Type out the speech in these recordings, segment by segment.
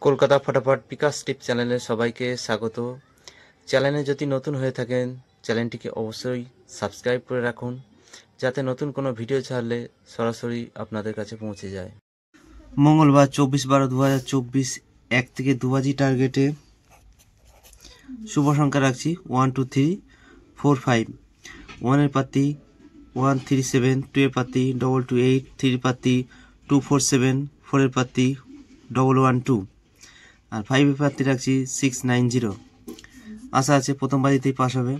কলকাতা ফটাফট বিকাশ টিপ চ্যানেলে সবাইকে স্বাগত। চ্যানেলে যদি নতুন হয়ে থাকেন চ্যানেলটিকে অবশ্যই সাবস্ক্রাইব করে রাখুন, যাতে নতুন কোনো ভিডিও ছাড়লে সরাসরি আপনাদের কাছে পৌঁছে যায়। মঙ্গলবার 24/12/2024 1 থেকে 2 বাজি টার্গেটে শুভ সংখ্যা রাখছি 1 2 3 4 5। 1 এর পাতি 137, 2 এর পাতি 228, 3 এর পাতি 247, 4 এর পাতি 112 আর 5 এর পাতি রাখছি 690। আশা আছে প্রথম বাজিতেই পাস হবে,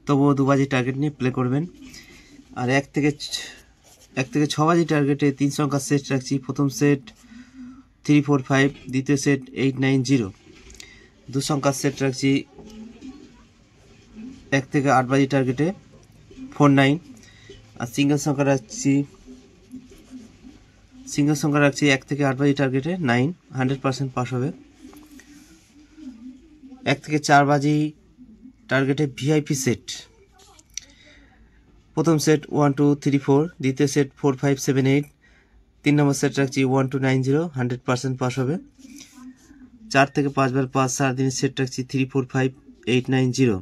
তবুও 2 বাজি টার্গেট নিয়ে প্লে করবেন। আর 1 থেকে 6 বাজি টার্গেটে 3 সংখ্যার সেট রাখছি। প্রথম সেট 3 4 5, দ্বিতীয় সেট 8 9 0। 2 সংখ্যার সেট রাখছি 1 থেকে 8 বাজি টার্গেটে 4 9। আর সিঙ্গেল সংখ্যা রাখছি 1 থেকে 8 বাজি টার্গেটে 9। 100% পাস হবে। 1 থেকে 4 বাজি টার্গেটে ভিআইপি সেট। প্রথম সেট 1 2 3 4, দ্বিতীয় সেট 4 5 7 8। 3 নম্বর সেট রাখছি 1 2 9 0। 100% পাস হবে। 4 থেকে 5 বার পাস সারাদিনের সেট রাখছি 3 4 5 8 9 0।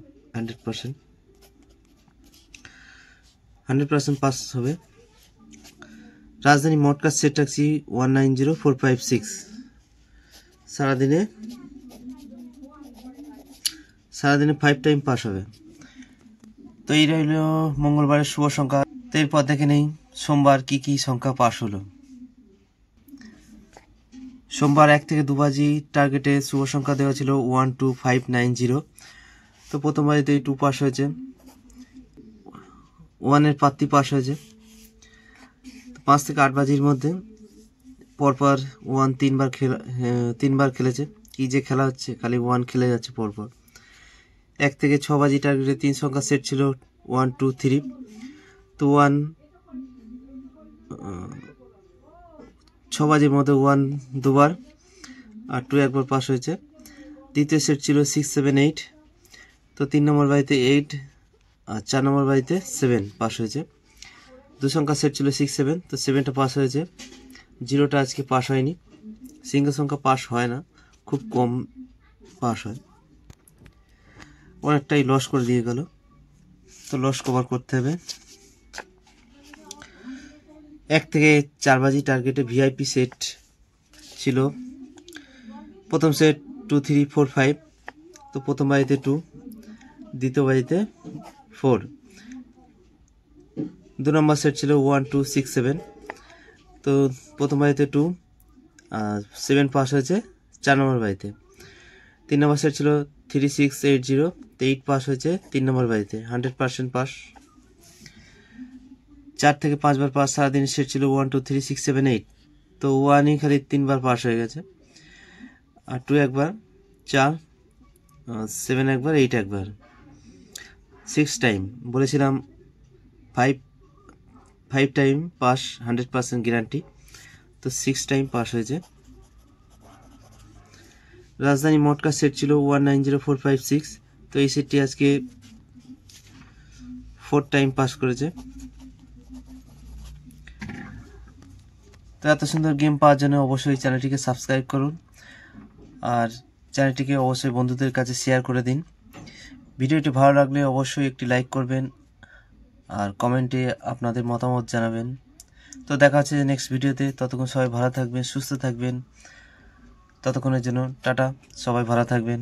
100% পাস হবে। রাজধানী মটকার সেট রাখছি 1 9 0 4 5 6। সারাদিনে 5 টাইম পাস হবে। তো এই রইল মঙ্গলবারের শুভ সংখ্যা। তো এরপর দেখে নেই সোমবার কি কি সংখ্যা পাস হলো। সোমবার 1 থেকে 2 বাজি টার্গেটে শুভ সংখ্যা দেওয়া ছিল 1 2 5 9 0। তো প্রথম বাজিতে 2 পাস হয়েছে। 1 এর পাত্তি পাস হয়েছে। 5 থেকে 8 বাজির মধ্যে পরপর 1 তিনবার খেলেছে। কি যে খেলা হচ্ছে, খালি 1 খেলে যাচ্ছে পরপর। 1 থেকে 6 বাজি টার্গেটে 3 সংখ্যা সেট ছিল 1 2 3। তো 6 বাজির মধ্যে 1 দুবার আর 2 একবার পাস হয়েছে। দ্বিতীয় সেট ছিল 6 7 8। তো 3 নম্বর বাজিতে 8 আর 4 নম্বর বাজিতে 7 পাস হয়েছে। 2 সংখ্যা সেট ছিল 6 7। তো 7টা পাস হয়েছে। 0টা আজকে পাস হয়নি। সিঙ্গেল সংখ্যা পাস হয় না, খুব কম পাস হয়। অনেকটাই লস করে দিয়ে গেল, তো লস কভার করতে হবে। 1 থেকে 4 বাজি টার্গেটে ভিআইপি সেট ছিল। প্রথম সেট 2 3 4 5। তো প্রথম বাজিতে 2, দ্বিতীয় বাজিতে 4। 2 নম্বর সেট ছিল 1 2 6 7। তো প্রথম বাজিতে 2 আর 7 পাস হয়েছে 4 নম্বর বাজিতে। 3 নম্বর সেট ছিল 3 6 8 0। তো 8 পাস হয়েছে 3 নম্বর বাজিতে। 100% পাস। 4 থেকে 5 বার পাস সারাদিন সেট ছিল 1 2 3 6 7 8। তো 1ই খালি 3 বার পাস হয়ে গেছে। আর 2 একবার, 4, 7 একবার, 8 একবার। 6 টাইম বলেছিলাম। 5 টাইম পাস 100% গ্যারান্টি। তো 6 টাইম পাস হয়েছে। রাজধানী মটকা সেট ছিল 1 9 0 4 5 6। তো এই সেটটি আজকে 4 টাইম পাস করেছে। তো এত সুন্দর গেম পাওয়ার জন্য অবশ্যই চ্যানেলটিকে সাবস্ক্রাইব করুন আর চ্যানেলটিকে অবশ্যই বন্ধুদের কাছে শেয়ার করে দিন। ভিডিওটি ভালো লাগলে অবশ্যই একটি লাইক করবেন আর কমেন্টে আপনাদের মতামত জানাবেন। তো দেখা হচ্ছে নেক্সট ভিডিওতে। ততক্ষণ সবাই ভালো থাকবেন, সুস্থ থাকবেন। ততক্ষণের জন্য টাটা, সবাই ভালো থাকবেন।